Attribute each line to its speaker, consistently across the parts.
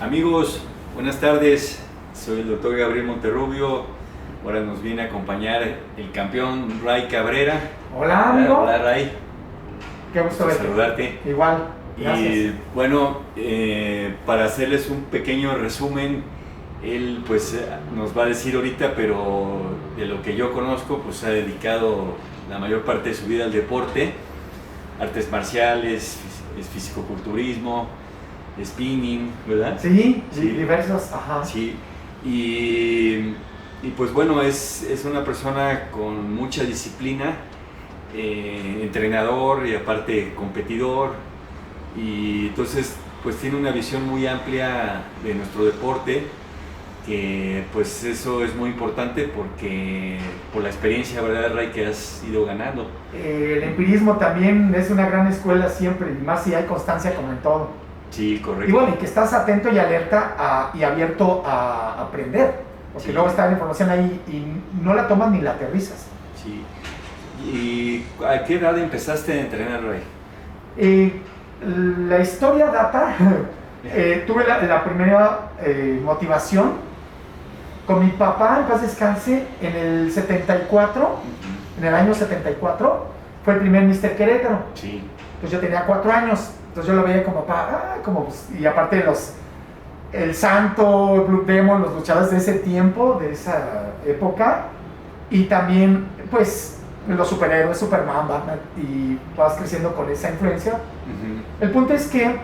Speaker 1: Amigos, buenas tardes. Soy el doctor Gabriel Monterrubio. Ahora nos viene a acompañar el campeón Ray Cabrera.
Speaker 2: Hola, amigo.
Speaker 1: Hola, Ray.
Speaker 2: Qué gusto verte.
Speaker 1: Saludarte.
Speaker 2: Igual, gracias.
Speaker 1: Y bueno, para hacerles un pequeño resumen, él pues nos va a decir ahorita, pero de lo que yo conozco, pues ha dedicado la mayor parte de su vida al deporte, artes marciales, fisicoculturismo, spinning, ¿verdad?
Speaker 2: Sí, diversos, ajá.
Speaker 1: Sí, y pues bueno, es una persona con mucha disciplina, entrenador y aparte competidor, y entonces pues tiene una visión muy amplia de nuestro deporte, que pues eso es muy importante porque por la experiencia, ¿verdad, Ray, que has ido ganando?
Speaker 2: El empirismo también es una gran escuela siempre, y más si hay constancia como en todo.
Speaker 1: Sí, correcto.
Speaker 2: Y bueno, y que estás atento y alerta y abierto a aprender, porque
Speaker 1: Sí.
Speaker 2: luego está la información ahí y no la tomas ni la aterrizas.
Speaker 1: Sí. ¿Y a qué edad empezaste a entrenar, Ray?
Speaker 2: La historia data, tuve la primera motivación con mi papá, en paz descanse, en el 74, en el año 74, fue el primer Mister Querétaro.
Speaker 1: Sí.
Speaker 2: Pues yo tenía 4 años, entonces yo lo veía como papá, y aparte el Santo, Blue Demon, los luchadores de ese tiempo, de esa época, y también pues los superhéroes, Superman, Batman, y vas creciendo con esa influencia. El punto es que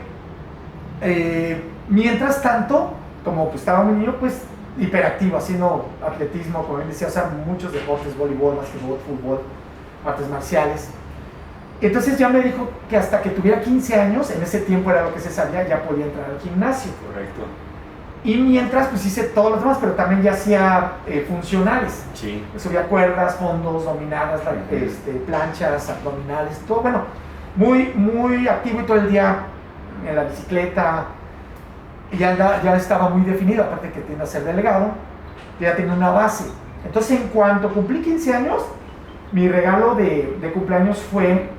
Speaker 2: mientras tanto, como pues estaba muy niño, pues hiperactivo, haciendo atletismo, como él decía, o sea, muchos deportes, voleibol, basquetbol, fútbol, artes marciales. Entonces ya me dijo que hasta que tuviera 15 años, en ese tiempo era lo que se sabía, ya podía entrar al gimnasio.
Speaker 1: Correcto.
Speaker 2: Y mientras pues hice todos los demás, pero también ya hacía funcionales.
Speaker 1: Sí.
Speaker 2: Subía cuerdas, fondos, dominadas, planchas, abdominales, todo, bueno, muy, muy activo y todo el día en la bicicleta. Y ya estaba muy definido, aparte que tiende a ser delegado, ya tenía una base. Entonces en cuanto cumplí 15 años, mi regalo de cumpleaños fue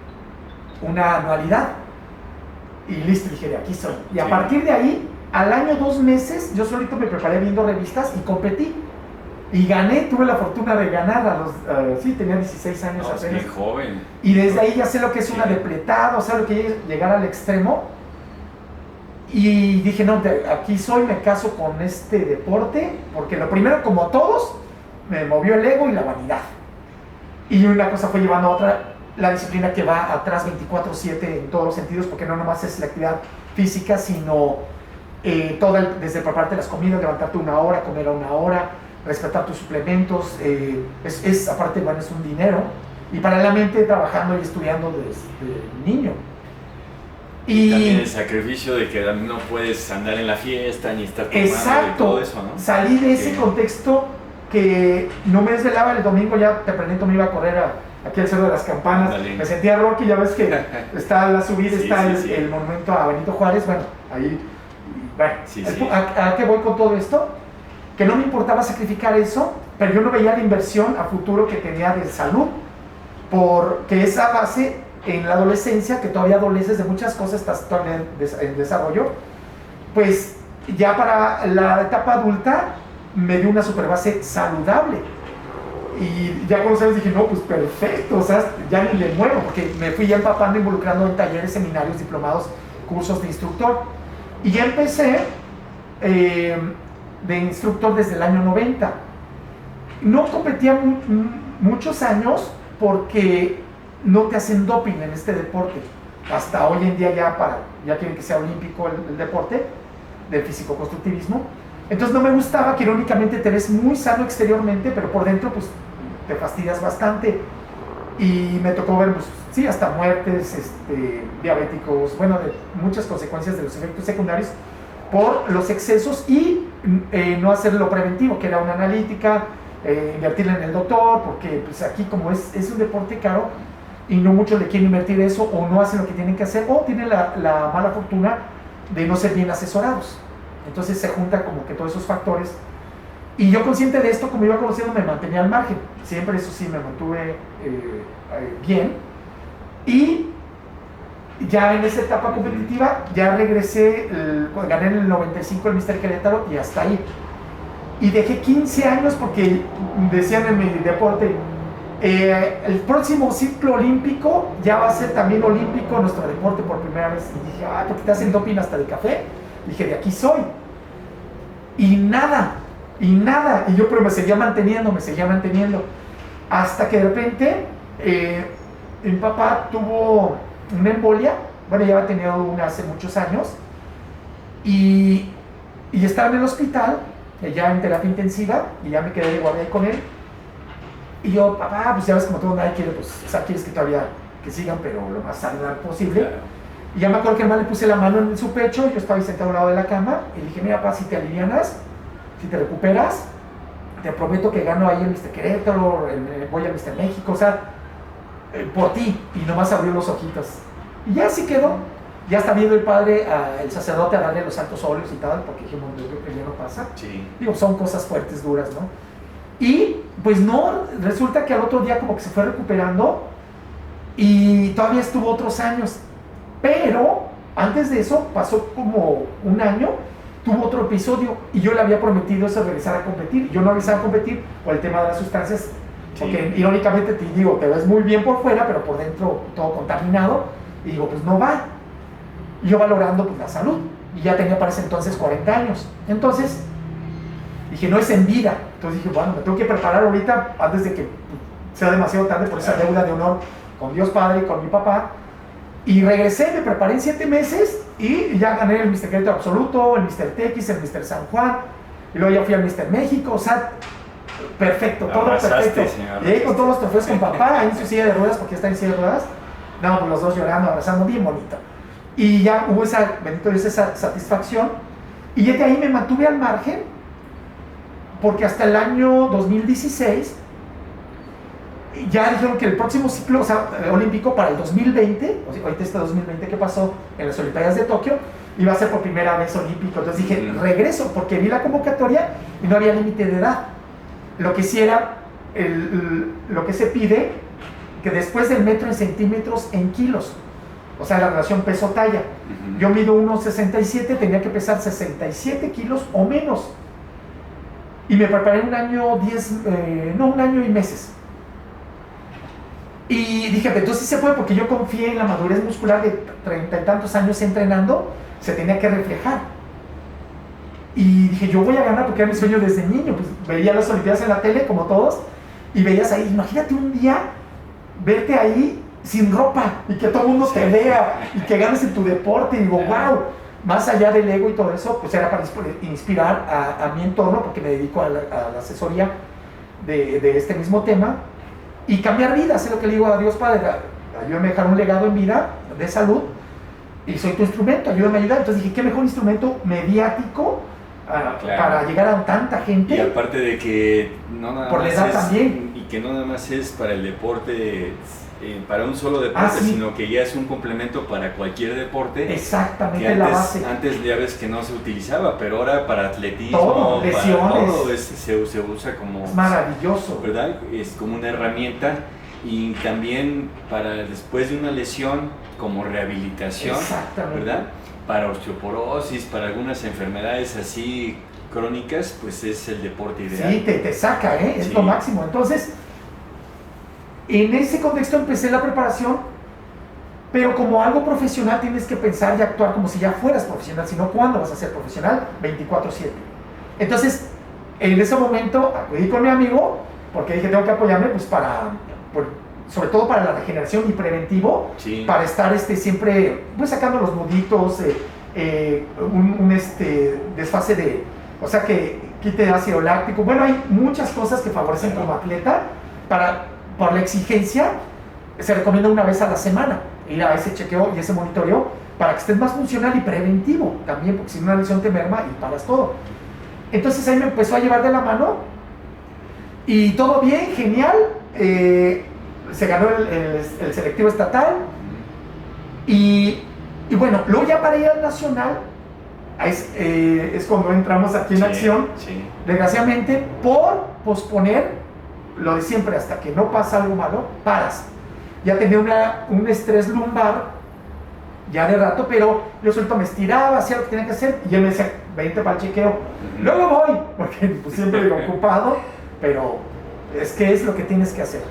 Speaker 2: una anualidad. Y listo, dije, de aquí soy. Y a partir de ahí, al año 2 meses, yo solito me preparé viendo revistas y competí. Y gané, tuve la fortuna de ganar sí, tenía 16 años apenas.
Speaker 1: Qué joven.
Speaker 2: Y desde ahí ya sé lo que es una depletada, o sea, lo que es llegar al extremo. Y dije, no, aquí soy, me caso con este deporte, porque lo primero, como todos, me movió el ego y la vanidad. Y una cosa fue llevando a otra, la disciplina que va atrás 24/7 en todos los sentidos, porque no nomás es la actividad física, sino desde prepararte las comidas, levantarte 1 hora, comer a 1 hora, respetar tus suplementos, aparte, bueno, es un dinero, y paralelamente trabajando y estudiando desde niño.
Speaker 1: Y también el sacrificio de que no puedes andar en la fiesta ni estar tomando.
Speaker 2: Exacto,
Speaker 1: y todo eso, ¿no?
Speaker 2: Salí de ese contexto que no me desvelaba. El domingo ya tempranito me iba a correr aquí al Cerro de las Campanas.
Speaker 1: Dale.
Speaker 2: Me sentía Rocky, ya ves que está la subida,
Speaker 1: Sí,
Speaker 2: está
Speaker 1: sí.
Speaker 2: el monumento a Benito Juárez, bueno, ahí, bueno,
Speaker 1: Sí.
Speaker 2: ¿A qué voy con todo esto? Que no me importaba sacrificar eso, pero yo no veía la inversión a futuro que tenía de salud, porque esa base en la adolescencia, que todavía adoleces de muchas cosas, estás todavía en desarrollo, pues ya para la etapa adulta me dio una super base saludable. Y ya con los años dije, no, pues perfecto, o sea, ya ni le muevo, porque me fui ya empapando, involucrando en talleres, seminarios, diplomados, cursos de instructor. Y ya empecé de instructor desde el año 90. No competía muchos años porque no te hacen doping en este deporte. Hasta hoy en día ya quieren que sea olímpico el deporte del fisicoconstructivismo. Entonces no me gustaba, que irónicamente te ves muy sano exteriormente, pero por dentro pues te fastidias bastante. Y me tocó ver, pues, sí, hasta muertes, diabéticos, bueno, de muchas consecuencias de los efectos secundarios por los excesos y no hacer lo preventivo, que era una analítica, invertirle en el doctor, porque pues aquí como es un deporte caro y no muchos le quieren invertir eso, o no hacen lo que tienen que hacer, o tienen la mala fortuna de no ser bien asesorados. Entonces se juntan como que todos esos factores. Y yo, consciente de esto, como iba conociendo, me mantenía al margen. Siempre, eso sí, me mantuve bien. Y ya en esa etapa competitiva, ya regresé, gané en el 95 el Mister Querétaro y hasta ahí. Y dejé 15 años porque decían en mi deporte, el próximo ciclo olímpico ya va a ser también olímpico nuestro deporte por primera vez. Y dije, ¿por qué te hacen doping hasta de café? Dije, de aquí soy. Y nada. Y yo pero me seguía manteniendo. Hasta que de repente mi papá tuvo una embolia. Bueno, ya había tenido una hace muchos años. Y estaba en el hospital, ya en terapia intensiva, y ya me quedé de guardia ahí con él. Y yo, papá, pues ya ves como todo nadie quiere, pues, o sea, quieres que todavía que sigan, pero lo más saludable posible. Claro. Y ya me acuerdo que además le puse la mano en su pecho, yo estaba ahí sentado al lado de la cama, y le dije, mira, papá, si te alivianas, si te recuperas, te prometo que gano ahí el Mister Querétaro, voy al Mister México, o sea, por ti. Y nomás abrió los ojitos. Y ya así quedó. Ya está viendo el padre, el sacerdote, a darle los santos óleos y tal, porque dijimos, yo creo que ya no pasa.
Speaker 1: Sí.
Speaker 2: Digo, son cosas fuertes, duras, ¿no? Y pues no, resulta que al otro día como que se fue recuperando y todavía estuvo otros años. Pero antes de eso, pasó como un año, tuvo otro episodio y yo le había prometido eso, regresar a competir. Yo no regresaba a competir por el tema de las sustancias, porque irónicamente te digo, te ves muy bien por fuera, pero por dentro todo contaminado. Y digo, pues no va. Y yo valorando pues la salud. Y ya tenía para ese entonces 40 años. Entonces dije, no es en vida. Entonces dije, bueno, me tengo que preparar ahorita antes de que sea demasiado tarde por esa deuda de honor con Dios Padre y con mi papá. Y regresé, me preparé en 7 meses y ya gané el Mister Querétaro Absoluto, el Mister TX, el Mister San Juan. Y luego ya fui al Mister México, o sea, perfecto, todo perfecto. Y ahí con todos los trofeos con papá, ahí en su silla de ruedas, porque ya está en silla de ruedas. No, pues los dos llorando, abrazando, bien bonito. Y ya hubo esa, bendito Dios, esa satisfacción. Y de ahí me mantuve al margen, porque hasta el año 2016 ya dijeron que el próximo ciclo, o sea, olímpico para el 2020, o sea, ahorita este 2020 que pasó en las Olimpiadas de Tokio, iba a ser por primera vez olímpico. Entonces dije, regreso, porque vi la convocatoria y no había límite de edad. Lo que sí era, lo que se pide, que después del metro en centímetros en kilos, o sea, la relación peso-talla. Yo mido 1,67, tenía que pesar 67 kilos o menos. Y me preparé un año y meses. Y dije, entonces sí se puede, porque yo confié en la madurez muscular de 30 y tantos años entrenando, se tenía que reflejar. Y dije, yo voy a ganar, porque era mi sueño desde niño. Pues veía las Olimpiadas en la tele, como todos, y veías ahí, imagínate un día verte ahí sin ropa y que todo el mundo te vea y que ganes en tu deporte. Y digo, wow, más allá del ego y todo eso, pues era para inspirar a mi entorno, porque me dedico a la asesoría de este mismo tema y cambiar vidas. Es lo que le digo a Dios Padre, ayúdame a dejar un legado en vida de salud y soy tu instrumento, ayúdame a ayudar. Entonces dije, qué mejor instrumento mediático para llegar a tanta gente.
Speaker 1: Y aparte de que no nada
Speaker 2: por
Speaker 1: más
Speaker 2: la edad también.
Speaker 1: Y que no nada más es para el deporte, para un solo deporte,
Speaker 2: sí,
Speaker 1: sino que ya es un complemento para cualquier deporte.
Speaker 2: Exactamente, la base.
Speaker 1: Antes ya ves que no se utilizaba, pero ahora para atletismo,
Speaker 2: todo, lesiones,
Speaker 1: para todo se usa como...
Speaker 2: Es maravilloso.
Speaker 1: ¿Verdad? Es como una herramienta, y también para después de una lesión como rehabilitación.
Speaker 2: Exactamente.
Speaker 1: ¿Verdad? Para osteoporosis, para algunas enfermedades así crónicas, pues es el deporte ideal.
Speaker 2: Sí, te saca, es lo máximo. Entonces, en ese contexto empecé la preparación, pero como algo profesional tienes que pensar y actuar como si ya fueras profesional, si no, ¿cuándo vas a ser profesional? 24/7. Entonces, en ese momento acudí con mi amigo, porque dije, tengo que apoyarme, pues sobre todo para la regeneración y preventivo, para estar siempre pues sacando los nuditos, un desfase de, o sea, que quite ácido láctico. Bueno, hay muchas cosas que favorecen como atleta. Por la exigencia, se recomienda una vez a la semana ir a ese chequeo y ese monitoreo para que estés más funcional y preventivo también, porque si una lesión te merma y paras todo. Entonces ahí me empezó a llevar de la mano y todo bien, genial. Se ganó el selectivo estatal y bueno, luego ya para ir al nacional es cuando entramos aquí en acción. Desgraciadamente, por posponer lo de siempre, hasta que no pasa algo malo, paras. Ya tenía un estrés lumbar ya de rato, pero yo solito me estiraba, hacía lo que tenía que hacer y él me decía, vente para el chequeo. Luego voy, porque pues, siempre digo ocupado, pero es que es lo que tienes que hacer.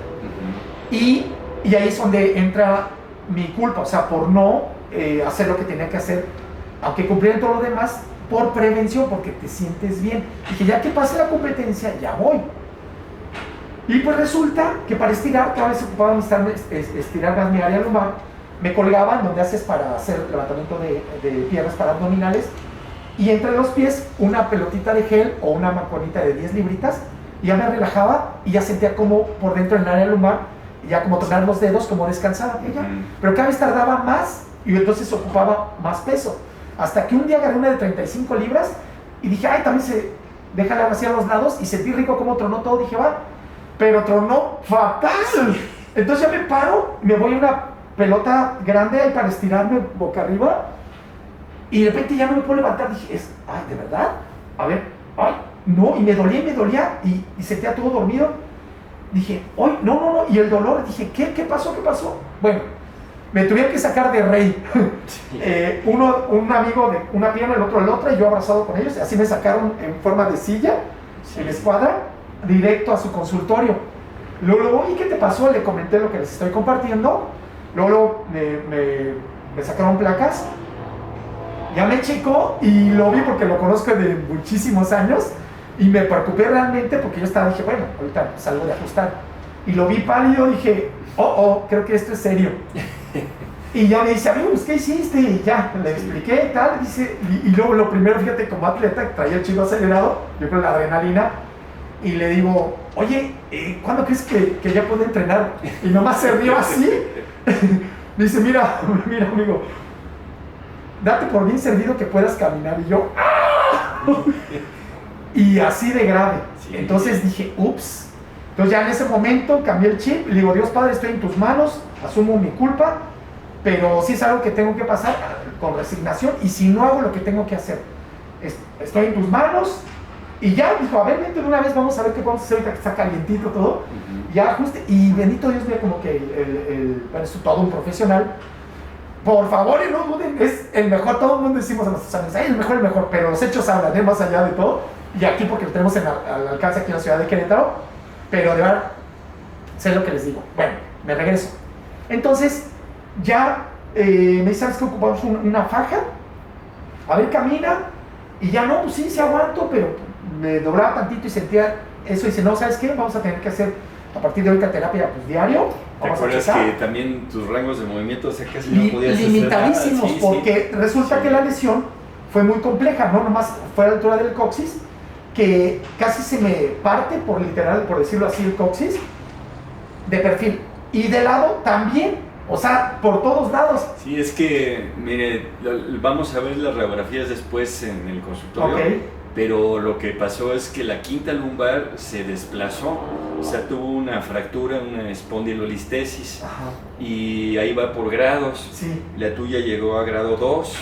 Speaker 2: Y ahí es donde entra mi culpa, o sea, por no hacer lo que tenía que hacer, aunque cumpliera todo lo demás, por prevención, porque te sientes bien. Dije, ya que pase la competencia, ya voy. Y pues resulta que para estirar, cada vez ocupaba estirar más mi área lumbar, me colgaban donde haces para hacer levantamiento de piernas para abdominales, y entre los pies una pelotita de gel o una mancuernita de 10 libritas, y ya me relajaba y ya sentía como por dentro en el área lumbar, y ya como tronar los dedos, como descansaba ella. Pero cada vez tardaba más y entonces ocupaba más peso. Hasta que un día agarré una de 35 libras y dije, ay, también se deja la vacía a los lados, y sentí rico como tronó todo. Dije, va, pero tronó fatal. Entonces ya me paro, me voy a una pelota grande ahí para estirarme boca arriba, y de repente ya no me puedo levantar. Dije, ay, ¿de verdad? A ver, ay, no, y me dolía, y sentía todo dormido. Dije, ay, no, y el dolor, dije, ¿qué pasó? Bueno, me tuvieron que sacar de rey. Un amigo de una pierna, el otro de la otra, y yo abrazado con ellos, así me sacaron en forma de silla, en escuadra, directo a su consultorio. Luego, ¿y qué te pasó? Le comenté lo que les estoy compartiendo. Luego me sacaron placas, ya me checó y lo vi porque lo conozco de muchísimos años, y me preocupé realmente porque dije, bueno, ahorita salgo de ajustar, y lo vi pálido, dije, creo que esto es serio. Y ya me dice, amigo, pues, ¿qué hiciste? Y ya, le expliqué, tal, dice, y luego lo primero, fíjate, como atleta, traía el chico acelerado, yo creo la adrenalina, y le digo, oye, ¿cuándo crees que ya puedo entrenar? Y nomás se rió así. Me dice, mira, amigo, date por bien servido que puedas caminar. Y yo, ¡ah! Y así de grave. Sí. Entonces dije, ups. Entonces ya en ese momento cambié el chip, le digo, Dios Padre, estoy en tus manos, asumo mi culpa, pero sí es algo que tengo que pasar con resignación, y si no hago lo que tengo que hacer, estoy en tus manos. Y ya dijo, a ver, vente de una vez, vamos a ver qué podemos hacer ahorita que está calientito todo. Ya ajuste, y bendito Dios mío, como que es todo un profesional. Por favor, y no duden, es el mejor. Todo el mundo decimos a nuestros amigos, el mejor, pero los hechos hablan, más allá de todo. Y aquí, porque lo tenemos al alcance aquí en la ciudad de Querétaro, pero de verdad, sé lo que les digo. Bueno, me regreso. Entonces, ya me dice, ¿sabes que ocupamos una faja? A ver, camina. Y ya no, pues sí aguanto, pero me doblaba tantito y sentía eso, y dice, no, ¿sabes qué? Vamos a tener que hacer a partir de ahorita terapia pues diario.
Speaker 1: ¿Te acuerdas que también tus rangos de movimiento, o sea, casi no podías hacer
Speaker 2: limitadísimos, porque resulta que la lesión fue muy compleja, no nomás fue a la altura del coxis, que casi se me parte, por literal, por decirlo así, el coxis, de perfil, y de lado también, o sea, por todos lados.
Speaker 1: Sí, es que, mire, vamos a ver las radiografías después en el consultorio.
Speaker 2: Okay.
Speaker 1: Pero lo que pasó es que la quinta lumbar se desplazó, o sea, tuvo una fractura, una espondilolistesis.
Speaker 2: Ajá.
Speaker 1: Y ahí va por grados.
Speaker 2: Sí.
Speaker 1: La tuya llegó a grado 2,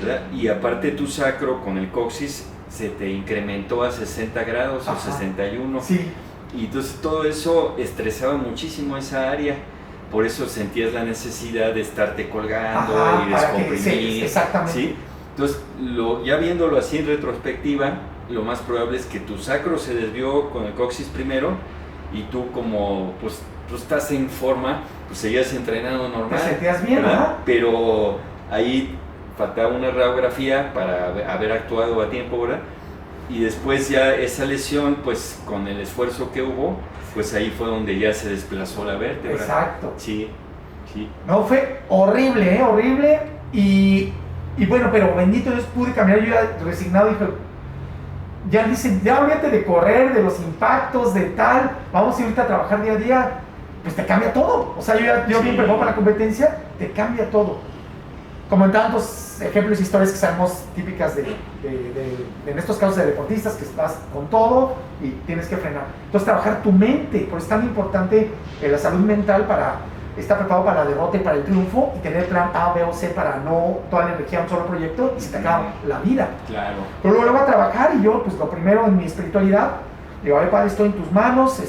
Speaker 1: ¿verdad? Y aparte tu sacro con el coxis se te incrementó a 60 grados. Ajá. O 61.
Speaker 2: Sí.
Speaker 1: Y entonces todo eso estresaba muchísimo esa área. Por eso sentías la necesidad de estarte colgando. Ajá, y descomprimir.
Speaker 2: Sí, exactamente.
Speaker 1: ¿Sí? Entonces, ya viéndolo así en retrospectiva, lo más probable es que tu sacro se desvió con el coxis primero, y tú, como pues tú estás en forma, pues seguías entrenando normal.
Speaker 2: Te sentías bien, ¿verdad?
Speaker 1: Pero ahí faltaba una radiografía para haber actuado a tiempo, ¿verdad? Y después ya esa lesión, pues con el esfuerzo que hubo, pues ahí fue donde ya se desplazó la vértebra.
Speaker 2: Exacto.
Speaker 1: Sí.
Speaker 2: No, fue horrible, horrible, y bueno, pero bendito Dios, pude caminar. Yo ya resignado dije, ya dicen, ya olvídate de correr, de los impactos, de tal, vamos a ir ahorita a trabajar día a día, pues te cambia todo. O sea, yo bien preparado para la competencia, te cambia todo. Como en tantos ejemplos, historias que sabemos típicas en estos casos de deportistas, que estás con todo y tienes que frenar. Entonces, trabajar tu mente, por eso es tan importante la salud mental para estar preparado para la derrota y para el triunfo, y tener plan A, B o C para no toda la energía a un solo proyecto y se te acaba la vida.
Speaker 1: Claro.
Speaker 2: Pero luego voy a trabajar, y yo, pues lo primero en mi espiritualidad, digo, a ver, Padre, estoy en tus manos,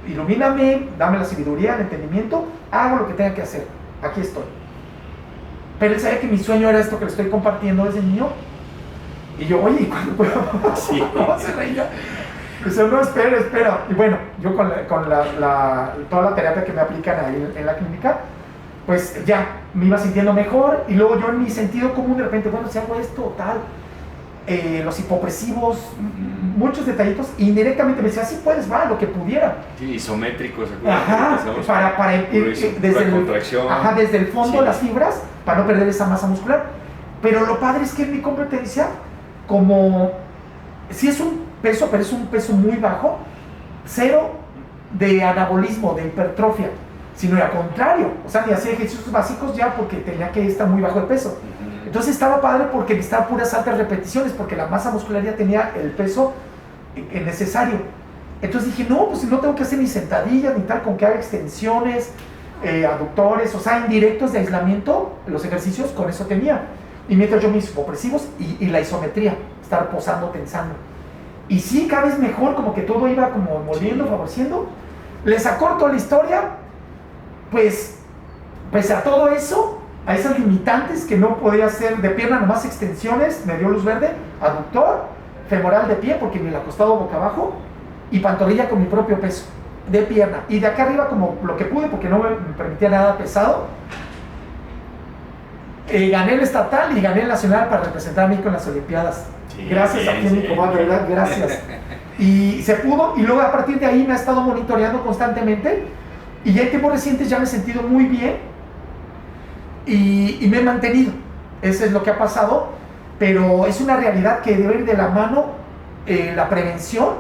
Speaker 2: ilumíname, dame la sabiduría, el entendimiento, hago lo que tenga que hacer, aquí estoy. Pero él sabía que mi sueño era esto que le estoy compartiendo desde niño. Y yo, oye, ¿y cuándo puedo?
Speaker 1: Sí.
Speaker 2: ¿Cómo se reía? Dice, no, espera. Y bueno, yo con toda la terapia que me aplican ahí en la clínica, pues ya me iba sintiendo mejor. Y luego yo en mi sentido común de repente, bueno, si hago esto, tal, los hipopresivos, muchos detallitos, indirectamente me decía, sí puedes, va, lo que pudiera.
Speaker 1: Sí, isométricos.
Speaker 2: Ajá, para desde el fondo
Speaker 1: sí,
Speaker 2: las fibras, para no perder esa masa muscular. Pero lo padre es que en mi competencia, como si es un peso, pero es un peso muy bajo, cero de anabolismo, de hipertrofia, sino al contrario, o sea, ni hacía ejercicios básicos ya porque tenía que estar muy bajo de peso. Entonces estaba padre porque necesitaba puras altas repeticiones, porque la masa muscular ya tenía el peso necesario. Entonces dije, no, pues no tengo que hacer ni sentadillas, ni tal, con que haga extensiones, aductores, o sea, indirectos de aislamiento, los ejercicios, con eso tenía. Y mientras yo mis hipopresivos y la isometría, estar posando, tensando. Y sí, cada vez mejor, como que todo iba como volviendo, favoreciendo. Les acorto la historia, pues, pese a todo eso, a esas limitantes que no podía hacer de pierna, nomás extensiones, me dio luz verde, aductor, femoral de pie, porque me la acostado boca abajo, y pantorrilla con mi propio peso, de pierna. Y de acá arriba como lo que pude, porque no me permitía nada pesado. Gané el estatal y gané el nacional para representar a México en las Olimpiadas. Sí, gracias a ti, mi comadre, ¿verdad? Gracias. Y se pudo, y luego a partir de ahí me ha estado monitoreando constantemente, y ya en tiempos recientes ya me he sentido muy bien, y me he mantenido. Eso es lo que ha pasado, pero es una realidad que debe ir de la mano la prevención,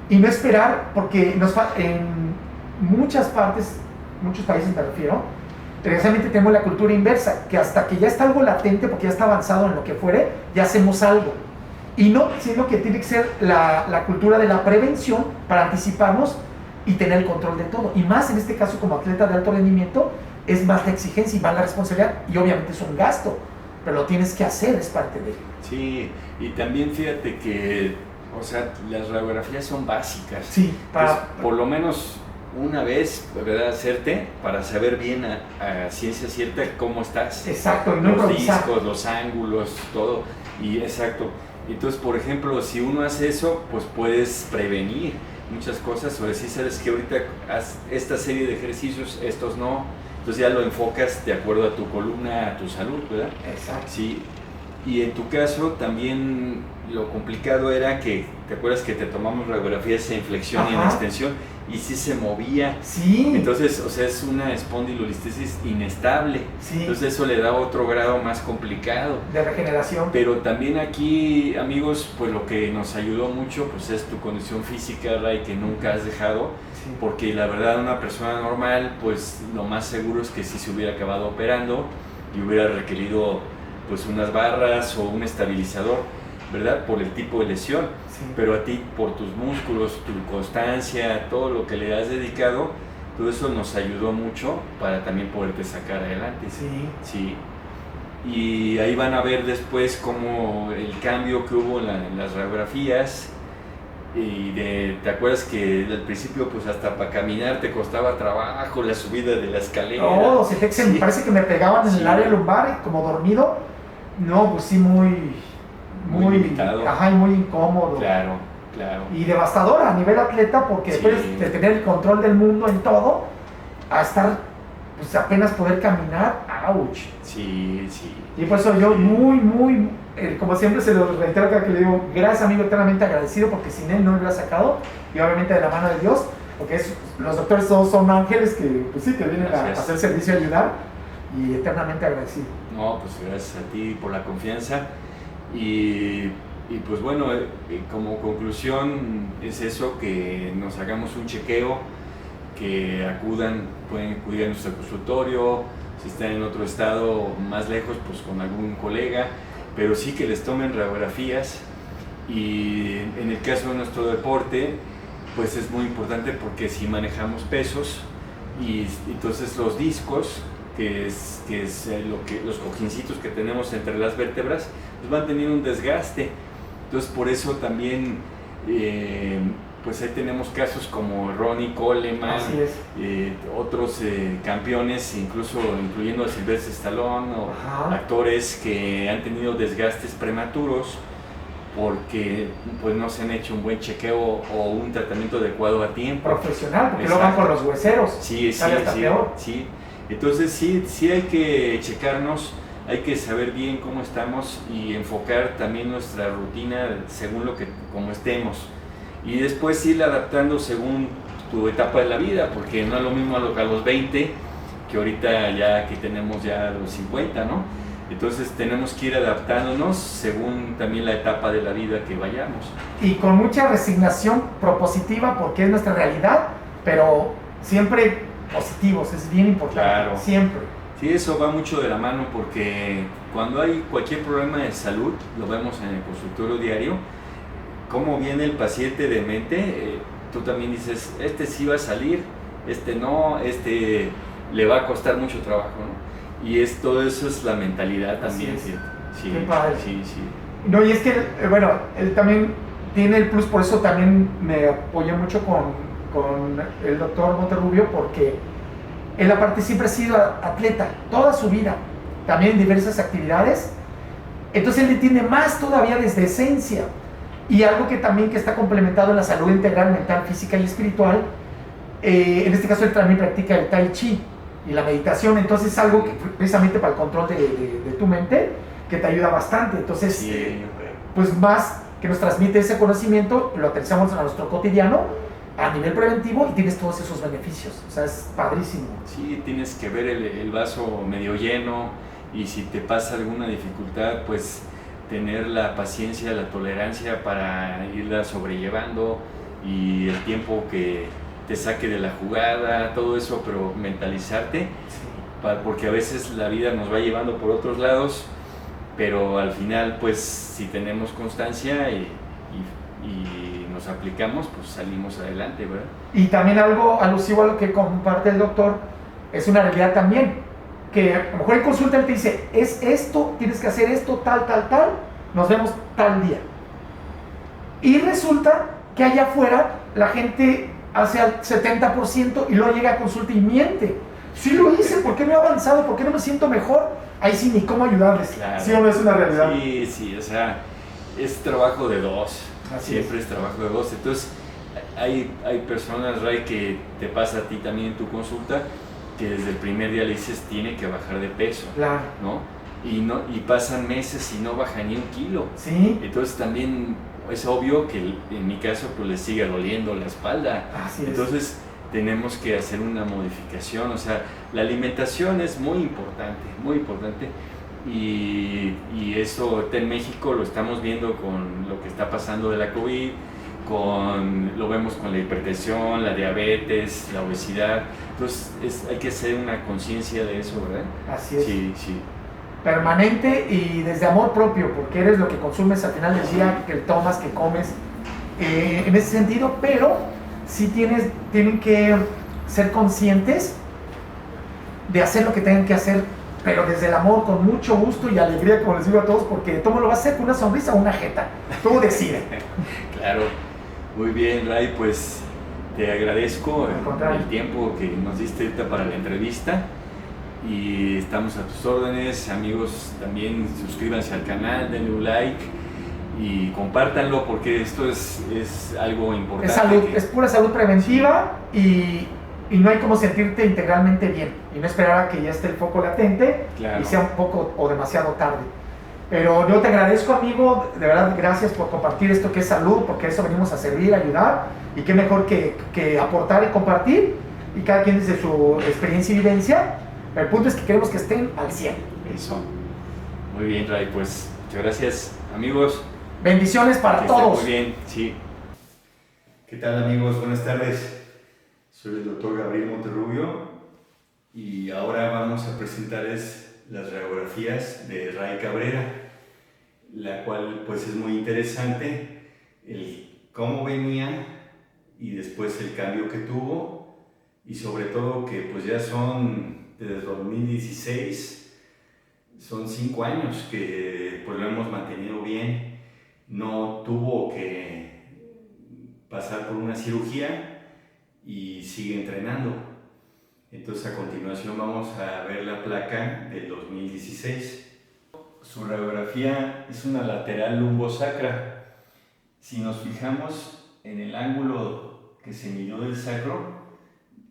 Speaker 2: y no esperar, porque en muchas partes, muchos países me refiero, precisamente tenemos la cultura inversa, que hasta que ya está algo latente, porque ya está avanzado en lo que fuere, ya hacemos algo. Y no, sino que tiene que ser la cultura de la prevención para anticiparnos y tener el control de todo. Y más en este caso como atleta de alto rendimiento, es más la exigencia y más la responsabilidad, y obviamente es un gasto, pero lo tienes que hacer, es parte de ello.
Speaker 1: Sí, y también fíjate que, o sea, las radiografías son básicas.
Speaker 2: Sí,
Speaker 1: por lo menos una vez, ¿verdad? Hacerte para saber bien a ciencia cierta cómo estás.
Speaker 2: Exacto, y no
Speaker 1: los discos, los ángulos, todo. Y exacto. Entonces, por ejemplo, si uno hace eso, pues puedes prevenir muchas cosas, o decir, sabes que ahorita haz esta serie de ejercicios, estos no. Entonces ya lo enfocas de acuerdo a tu columna, a tu salud, ¿verdad?
Speaker 2: Exacto.
Speaker 1: Sí. Y en tu caso también lo complicado era que, ¿te acuerdas que te tomamos radiografías en flexión y en extensión? Y sí se movía.
Speaker 2: Sí.
Speaker 1: Entonces, o sea, es una espondilolistesis inestable.
Speaker 2: Sí.
Speaker 1: Entonces eso le da otro grado más complicado.
Speaker 2: De regeneración.
Speaker 1: Pero también aquí, amigos, pues lo que nos ayudó mucho pues es tu condición física, Ray, que nunca has dejado. Sí. Porque la verdad una persona normal, pues lo más seguro es que si se hubiera acabado operando y hubiera requerido pues unas barras o un estabilizador, ¿verdad? Por el tipo de lesión. Sí. Pero a ti, por tus músculos, tu constancia, todo lo que le has dedicado, todo eso nos ayudó mucho para también poderte sacar adelante.
Speaker 2: Sí.
Speaker 1: Sí. Y ahí van a ver después cómo el cambio que hubo en las radiografías. Y ¿te acuerdas que al principio pues hasta para caminar te costaba trabajo la subida de la escalera?
Speaker 2: No, sí. Me parece que me pegaban en el área lumbar, como dormido. No, pues sí, muy
Speaker 1: limitado.
Speaker 2: Ajá, y muy incómodo.
Speaker 1: Claro.
Speaker 2: Y devastador a nivel atleta, porque después de tener el control del mundo en todo, a estar, pues apenas poder caminar, ¡ouch!
Speaker 1: Sí.
Speaker 2: Y por eso yo muy, como siempre se lo reitero cada que le digo, gracias amigo, eternamente agradecido, porque sin él no lo hubiera sacado, y obviamente de la mano de Dios, porque los doctores todos son ángeles que, pues sí, que vienen a hacer servicio y ayudar, y eternamente agradecido.
Speaker 1: No, pues gracias a ti por la confianza, y pues bueno, como conclusión es eso, que nos hagamos un chequeo, que pueden acudir a nuestro consultorio, si están en otro estado más lejos, pues con algún colega, pero sí que les tomen radiografías. Y en el caso de nuestro deporte, pues es muy importante porque si manejamos pesos, y entonces los discos, que es los cojincitos que tenemos entre las vértebras, pues van teniendo un desgaste. Entonces por eso también pues ahí tenemos casos como Ronnie Coleman,
Speaker 2: Así es.
Speaker 1: otros campeones, incluso incluyendo a Sylvester Stallone, o
Speaker 2: Ajá.
Speaker 1: actores que han tenido desgastes prematuros porque pues no se han hecho un buen chequeo o un tratamiento adecuado a tiempo.
Speaker 2: Profesional, porque lo van con los hueseros.
Speaker 1: Sí,
Speaker 2: Sale hasta peor.
Speaker 1: sí. Entonces sí hay que checarnos, hay que saber bien cómo estamos y enfocar también nuestra rutina según como estemos. Y después ir adaptando según tu etapa de la vida, porque no es lo mismo a los 20 que ahorita ya que tenemos ya los 50, ¿no? Entonces tenemos que ir adaptándonos según también la etapa de la vida que vayamos.
Speaker 2: Y con mucha resignación propositiva, porque es nuestra realidad, pero siempre positivos, es bien importante.
Speaker 1: Claro.
Speaker 2: Siempre.
Speaker 1: Sí, eso va mucho de la mano porque cuando hay cualquier problema de salud, lo vemos en el consultorio diario, cómo viene el paciente de mente, tú también dices, este sí va a salir, este no, este le va a costar mucho trabajo, ¿no? Y todo eso es la mentalidad también.
Speaker 2: Así es.
Speaker 1: Sí,
Speaker 2: Qué padre.
Speaker 1: sí.
Speaker 2: No, y es que, bueno, él también tiene el plus, por eso también me apoyé mucho con el doctor Monterrubio, porque él aparte siempre ha sido atleta, toda su vida, también en diversas actividades, entonces él le tiene más todavía desde esencia, y algo que también que está complementado en la salud integral, mental, física y espiritual, en este caso él también practica el Tai Chi y la meditación, entonces es algo que precisamente para el control de tu mente, que te ayuda bastante, entonces
Speaker 1: Sí.
Speaker 2: pues más que nos transmite ese conocimiento, lo aterrizamos a nuestro cotidiano a nivel preventivo y tienes todos esos beneficios, o sea, es padrísimo.
Speaker 1: Sí, tienes que ver el vaso medio lleno y si te pasa alguna dificultad, pues tener la paciencia, la tolerancia para irla sobrellevando y el tiempo que te saque de la jugada, todo eso, pero mentalizarte,
Speaker 2: Sí.
Speaker 1: porque a veces la vida nos va llevando por otros lados, pero al final, pues si tenemos constancia y nos aplicamos, pues salimos adelante, ¿verdad?
Speaker 2: Y también algo alusivo a lo que comparte el doctor, es una realidad también, que a lo mejor en consulta él te dice, es esto, tienes que hacer esto, tal, nos vemos tal día. Y resulta que allá afuera la gente hace al 70% y luego llega a consulta y miente. Sí lo hice, ¿por qué no he avanzado? ¿Por qué no me siento mejor? Ahí sí, ni cómo ayudarles.
Speaker 1: Claro.
Speaker 2: ¿Sí o no es una realidad?
Speaker 1: Sí, o sea, es trabajo de dos.
Speaker 2: Así
Speaker 1: Siempre es trabajo de dos. Entonces, hay personas, Ray, que te pasa a ti también en tu consulta, que desde el primer día le dices tiene que bajar de peso,
Speaker 2: Claro.
Speaker 1: ¿no? Y pasan meses y no baja ni 1 kilo.
Speaker 2: Sí.
Speaker 1: Entonces también es obvio que en mi caso pues le sigue doliendo la espalda.
Speaker 2: Así es.
Speaker 1: Entonces tenemos que hacer una modificación, o sea, la alimentación es muy importante. Y eso en México lo estamos viendo con lo que está pasando de la COVID, lo vemos con la hipertensión, la diabetes, la obesidad. Entonces hay que hacer una conciencia de eso, ¿verdad?
Speaker 2: Así es.
Speaker 1: Sí.
Speaker 2: Permanente y desde amor propio, porque eres lo que consumes al final del día, que tomas, que comes, en ese sentido, pero sí tienen que ser conscientes de hacer lo que tengan que hacer, pero desde el amor, con mucho gusto y alegría, como les digo a todos, porque todo lo va a hacer con una sonrisa o una jeta, tú decides.
Speaker 1: Claro, muy bien, Ray, pues te agradezco el tiempo que nos diste ahorita para la entrevista y estamos a tus órdenes. Amigos, también suscríbanse al canal, denle un like y compártanlo porque esto es algo importante.
Speaker 2: Es salud, es pura salud preventiva y no hay como sentirte integralmente bien y no esperar a que ya esté el foco latente. Claro. Y sea un poco o demasiado tarde. Pero yo te agradezco, amigo, de verdad, gracias por compartir esto que es salud, porque eso venimos a servir, a ayudar, y qué mejor que aportar y compartir, y cada quien desde su experiencia y vivencia. El punto es que queremos que estén al 100.
Speaker 1: Eso. Muy bien, Ray, pues muchas gracias, amigos.
Speaker 2: Bendiciones para todos.
Speaker 1: Muy bien, sí. ¿Qué tal, amigos? Buenas tardes. Soy el doctor Gabriel Monterrubio y ahora vamos a presentarles las radiografías de Ray Cabrera, la cual pues es muy interesante, el cómo venía y después el cambio que tuvo y sobre todo que pues ya son desde 2016, son 5 años que pues lo hemos mantenido bien, no tuvo que pasar por una cirugía y sigue entrenando. Entonces a continuación vamos a ver la placa del 2016. Su radiografía es una lateral lumbosacra. Si nos fijamos en el ángulo que se midió del sacro,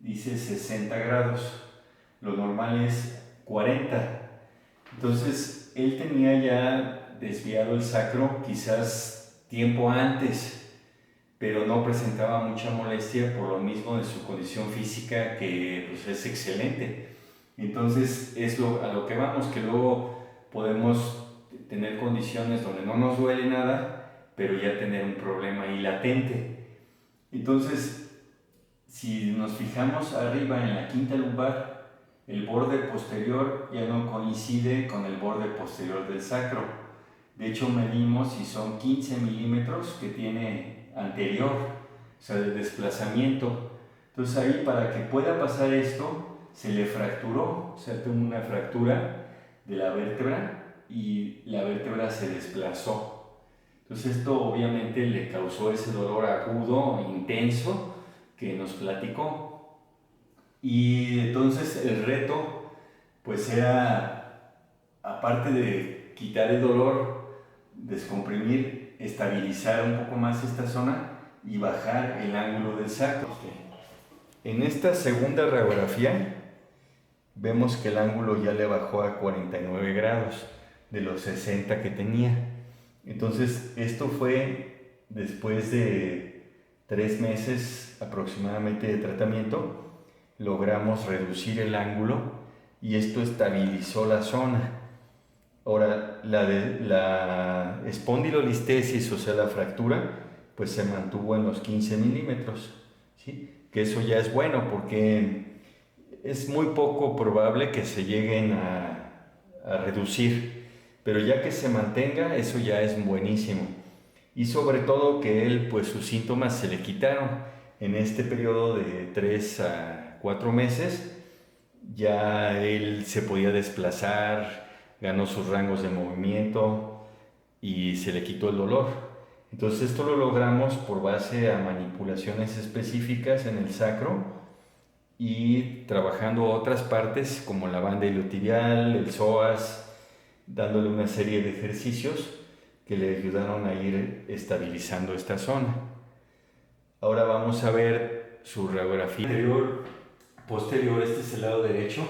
Speaker 1: dice 60 grados. Lo normal es 40. Entonces él tenía ya desviado el sacro quizás tiempo antes, pero no presentaba mucha molestia por lo mismo de su condición física, que pues, es excelente. Entonces es a lo que vamos, que luego podemos tener condiciones donde no nos duele nada, pero ya tener un problema ahí latente. Entonces, si nos fijamos arriba en la quinta lumbar, el borde posterior ya no coincide con el borde posterior del sacro. De hecho, medimos y son 15 milímetros que tiene anterior, o sea, de desplazamiento. Entonces ahí, para que pueda pasar esto, se le fracturó, o sea, tuvo una fractura de la vértebra y la vértebra se desplazó. Entonces esto obviamente le causó ese dolor agudo, intenso, que nos platicó. Y entonces el reto pues era, aparte de quitar el dolor, descomprimir, estabilizar un poco más esta zona y bajar el ángulo del sacro. En esta segunda radiografía vemos que el ángulo ya le bajó a 49 grados de los 60 que tenía. Entonces esto fue después de 3 meses aproximadamente de tratamiento. Logramos reducir el ángulo y esto estabilizó la zona. Ahora, la espondilolistesis, o sea, la fractura, pues se mantuvo en los 15 milímetros, ¿sí? Que eso ya es bueno porque es muy poco probable que se lleguen a reducir, pero ya que se mantenga, eso ya es buenísimo. Y sobre todo que él, pues sus síntomas se le quitaron en este periodo de 3 a 4 meses, ya él se podía desplazar, ganó sus rangos de movimiento y se le quitó el dolor. Entonces esto lo logramos por base a manipulaciones específicas en el sacro y trabajando otras partes como la banda iliotibial, el psoas, dándole una serie de ejercicios que le ayudaron a ir estabilizando esta zona. Ahora vamos a ver su radiografía posterior. Este es el lado derecho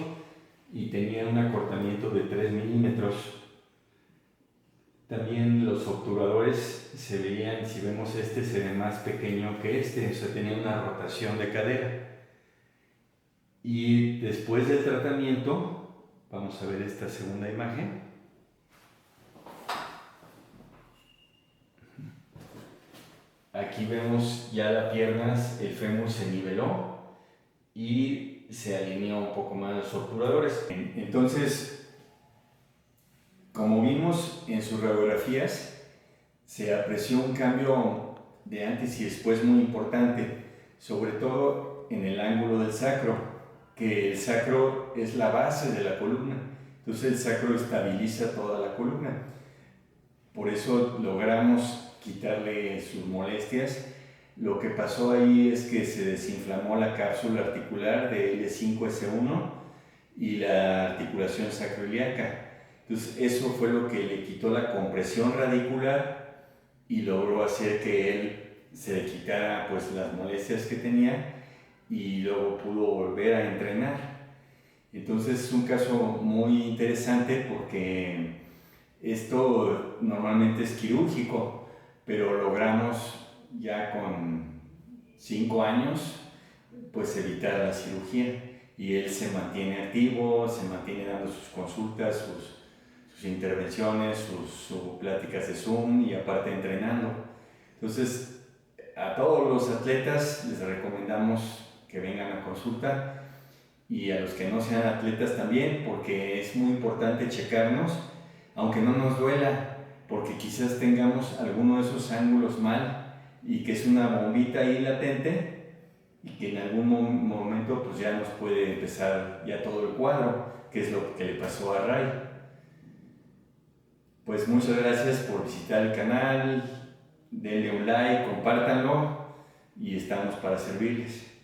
Speaker 1: y tenía un acortamiento de 3 milímetros. También los obturadores se veían, si vemos este, se ve más pequeño que este, o sea, tenía una rotación de cadera. Y después del tratamiento, vamos a ver esta segunda imagen. Aquí vemos ya las piernas, el fémur se niveló y se alineó un poco más los obturadores. Entonces, como vimos en sus radiografías, se apreció un cambio de antes y después muy importante, sobre todo en el ángulo del sacro, que el sacro es la base de la columna, entonces el sacro estabiliza toda la columna. Por eso logramos quitarle sus molestias. Lo que pasó ahí es que se desinflamó la cápsula articular de L5-S1 y la articulación sacroiliaca. Entonces eso fue lo que le quitó la compresión radicular y logró hacer que él se le quitara pues las molestias que tenía y luego pudo volver a entrenar. Entonces es un caso muy interesante porque esto normalmente es quirúrgico, pero logramos ya con 5 años pues evitar la cirugía y él se mantiene activo, se mantiene dando sus consultas, sus intervenciones, sus pláticas de Zoom y aparte entrenando. Entonces a todos los atletas les recomendamos que vengan a consulta y a los que no sean atletas también, porque es muy importante checarnos, aunque no nos duela, porque quizás tengamos alguno de esos ángulos mal y que es una bombita ahí latente y que en algún momento pues ya nos puede empezar ya todo el cuadro, que es lo que le pasó a Ray. Pues muchas gracias por visitar el canal, denle un like, compártanlo y estamos para servirles.